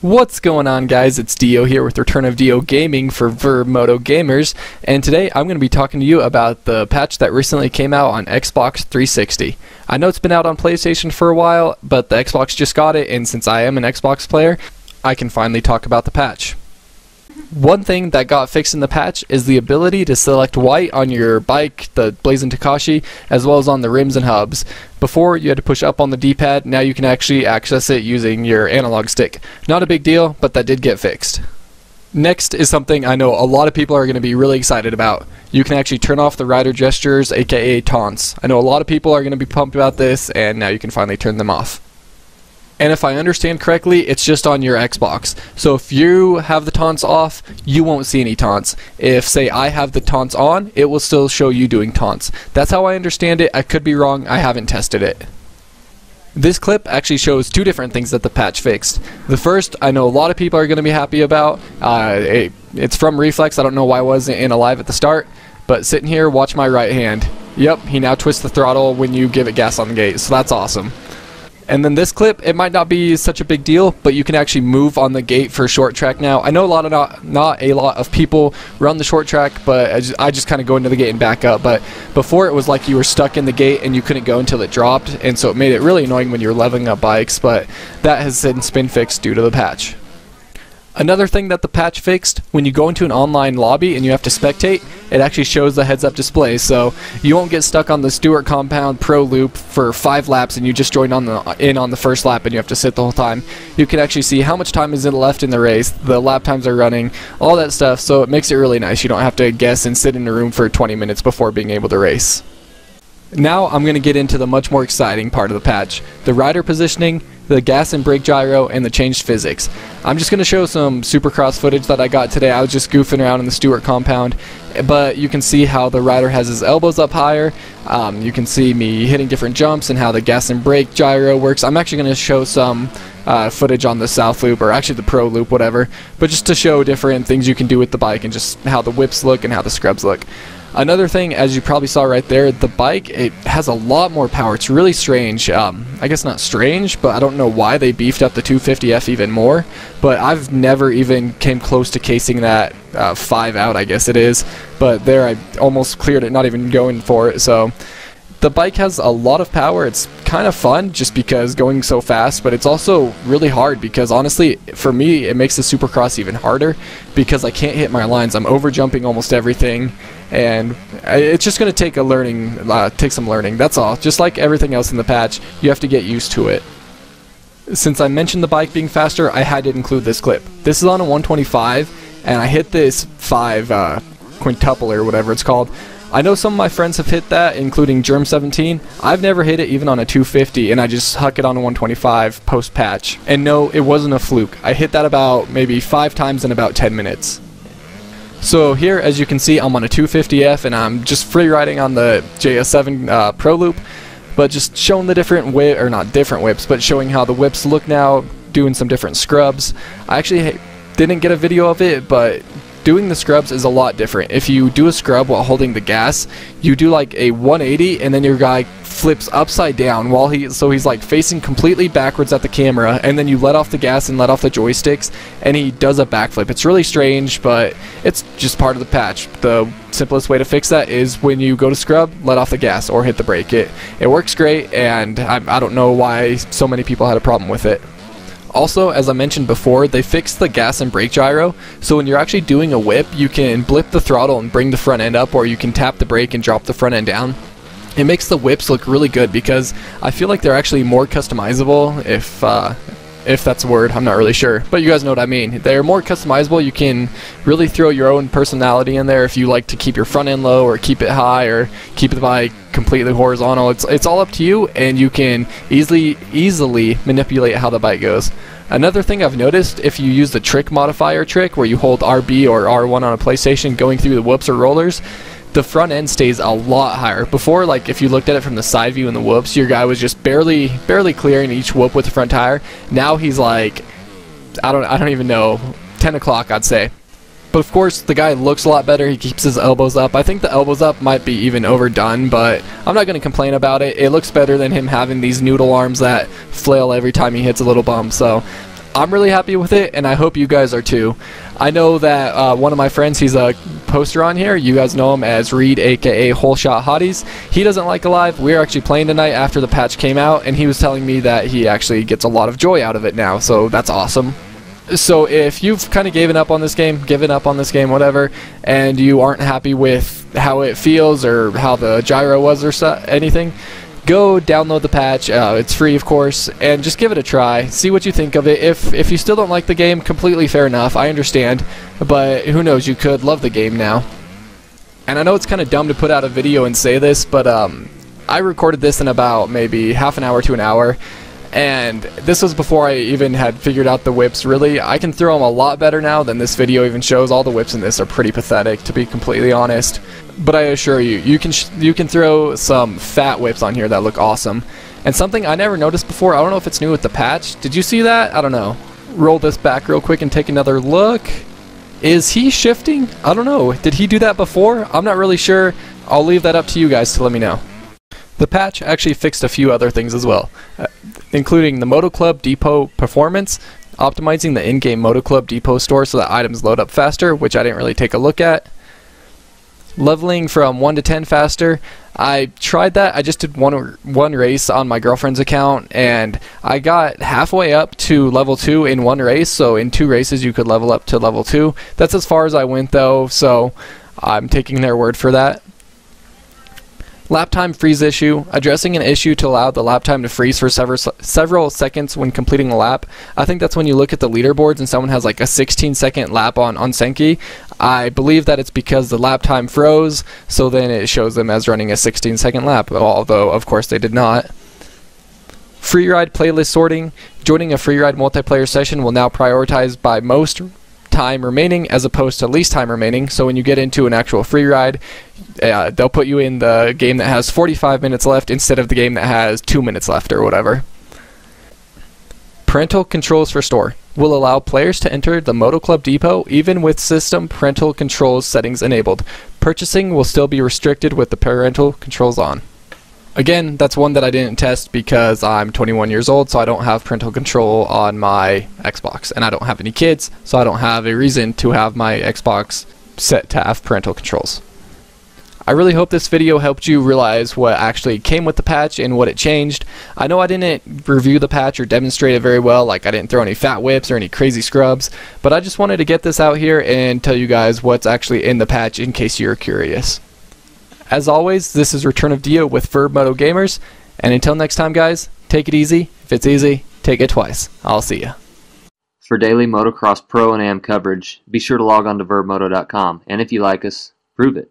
What's going on, guys? It's DeeO here with Return of DeeO Gaming for vurbmotogamers, and today I'm going to be talking to you about the patch that recently came out on Xbox 360. I know it's been out on PlayStation for a while, but the Xbox just got it, and since I am an Xbox player, I can finally talk about the patch. One thing that got fixed in the patch is the ability to select white on your bike, the Blazing Takashi, as well as on the rims and hubs. Before, you had to push up on the D-pad. Now you can actually access it using your analog stick. Not a big deal, but that did get fixed. Next is something I know a lot of people are going to be really excited about. You can actually turn off the rider gestures, aka taunts. I know a lot of people are going to be pumped about this, and now you can finally turn them off. And if I understand correctly, it's just on your Xbox. So if you have the taunts off, you won't see any taunts. If, say, I have the taunts on, it will still show you doing taunts. That's how I understand it. I could be wrong. I haven't tested it. This clip actually shows two different things that the patch fixed. The first, I know a lot of people are going to be happy about. It's from Reflex. I don't know why I wasn't in Alive at the start. But sitting here, watch my right hand. Yep, he now twists the throttle when you give it gas on the gate. So that's awesome. And then this clip, it might not be such a big deal, but you can actually move on the gate for short track now. I know not a lot of people run the short track, but I just kind of go into the gate and back up. But before, it was like you were stuck in the gate and you couldn't go until it dropped, and so it made it really annoying when you're leveling up bikes, but that has since been fixed due to the patch. Another thing that the patch fixed, when you go into an online lobby and you have to spectate, it actually shows the heads-up display, so you won't get stuck on the Stewart Compound Pro Loop for 5 laps and you just joined on the first lap and you have to sit the whole time. You can actually see how much time is left in the race, the lap times are running, all that stuff, so it makes it really nice. You don't have to guess and sit in a room for 20 minutes before being able to race. Now I'm going to get into the much more exciting part of the patch, the rider positioning, the gas and brake gyro, and the changed physics. I'm just going to show some Supercross footage that I got today. I was just goofing around in the Stewart Compound, but you can see how the rider has his elbows up higher. You can see me hitting different jumps and how the gas and brake gyro works. I'm actually going to show some footage on the South Loop, or actually the Pro Loop, whatever, but just to show different things you can do with the bike and just how the whips look and how the scrubs look. Another thing, as you probably saw right there, the bike, it has a lot more power. It's really strange. I guess not strange, but I don't know why they beefed up the 250F even more. But I've never even came close to casing that 5 out, I guess it is. But there, I almost cleared it, not even going for it. So the bike has a lot of power. It's kind of fun just because going so fast, but it's also really hard because honestly, for me, it makes the Supercross even harder because I can't hit my lines. I'm over jumping almost everything, and it's just going to take some learning. That's all. Just like everything else in the patch, you have to get used to it. Since I mentioned the bike being faster, I had to include this clip. This is on a 125, and I hit this 5 quintuple or whatever it's called. I know some of my friends have hit that, including Germ17. I've never hit it even on a 250, and I just huck it on a 125 post-patch. And no, it wasn't a fluke. I hit that about maybe 5 times in about 10 minutes. So here, as you can see, I'm on a 250F, and I'm just free riding on the JS7 Pro Loop, but just showing the different or not different whips, but showing how the whips look now, doing some different scrubs. I actually didn't get a video of it, but doing the scrubs is a lot different. If you do a scrub while holding the gas, you do like a 180 and then your guy flips upside down while he's like facing completely backwards at the camera, and then you let off the gas and let off the joysticks and he does a backflip. It's really strange, but it's just part of the patch. The simplest way to fix that is when you go to scrub, let off the gas or hit the brake. It works great, and I don't know why so many people had a problem with it. Also, as I mentioned before, they fixed the gas and brake gyro, so when you're actually doing a whip, you can blip the throttle and bring the front end up, or you can tap the brake and drop the front end down. It makes the whips look really good because I feel like they're actually more customizable, if that's a word. I'm not really sure, but you guys know what I mean. They're more customizable. You can really throw your own personality in there if you like to keep your front end low or keep it high or keep the bike completely horizontal. It's all up to you, and you can easily manipulate how the bike goes. Another thing I've noticed, if you use the trick modifier trick where you hold RB or R1 on a PlayStation going through the whoops or rollers, the front end stays a lot higher. Before, like if you looked at it from the side view in the whoops, your guy was just barely clearing each whoop with the front tire. Now he's like, I don't even know, 10 o'clock I'd say. But of course, the guy looks a lot better. He keeps his elbows up. I think the elbows up might be even overdone, but I'm not going to complain about it. It looks better than him having these noodle arms that flail every time he hits a little bump. So I'm really happy with it, and I hope you guys are too. I know that one of my friends, he's a poster on here. You guys know him as Reed, aka Whole Shot Hotties. He doesn't like Alive. We're actually playing tonight after the patch came out, and he was telling me that he actually gets a lot of joy out of it now, so that's awesome. So if you've kind of given up on this game, whatever, and you aren't happy with how it feels or how the gyro was or anything, go download the patch. It's free, of course, and just give it a try. See what you think of it. If you still don't like the game, completely fair enough. I understand, but who knows? You could love the game now. And I know it's kind of dumb to put out a video and say this, but I recorded this in about maybe half an hour to an hour. And this was before I even had figured out the whips. Really, I can throw them a lot better now than this video even shows. All the whips in this are pretty pathetic, to be completely honest. But I assure you, you can throw some fat whips on here that look awesome. And something I never noticed before, I don't know if it's new with the patch. Did you see that? I don't know. Roll this back real quick and take another look. Is he shifting? I don't know. Did he do that before? I'm not really sure. I'll leave that up to you guys to let me know. The patch actually fixed a few other things as well, including the Moto Club Depot performance, optimizing the in-game Moto Club Depot store so that items load up faster, which I didn't really take a look at. Leveling from 1 to 10 faster. I tried that. I just did one race on my girlfriend's account, and I got halfway up to level 2 in one race, so in 2 races you could level up to level 2. That's as far as I went though, so I'm taking their word for that. Lap time freeze issue, addressing an issue to allow the lap time to freeze for several seconds when completing a lap. I think that's when you look at the leaderboards and someone has like a 16-second lap on Senki. I believe that it's because the lap time froze, so then it shows them as running a 16-second lap, although of course they did not. Freeride playlist sorting. Joining a freeride multiplayer session will now prioritize by most time remaining as opposed to least time remaining. So when you get into an actual free ride, they'll put you in the game that has 45 minutes left instead of the game that has 2 minutes left or whatever. Parental controls for store will allow players to enter the Moto Club Depot even with system parental controls settings enabled. Purchasing will still be restricted with the parental controls on. Again, that's one that I didn't test because I'm 21 years old, so I don't have parental control on my Xbox, and I don't have any kids, so I don't have a reason to have my Xbox set to have parental controls. I really hope this video helped you realize what actually came with the patch and what it changed. I know I didn't review the patch or demonstrate it very well, like I didn't throw any fat whips or any crazy scrubs, but I just wanted to get this out here and tell you guys what's actually in the patch in case you're curious. As always, this is Return of DeeO with vurbmotogamers, and until next time guys, take it easy. If it's easy, take it twice. I'll see ya. For daily motocross pro and am coverage, be sure to log on to vurbmoto.com, and if you like us, prove it.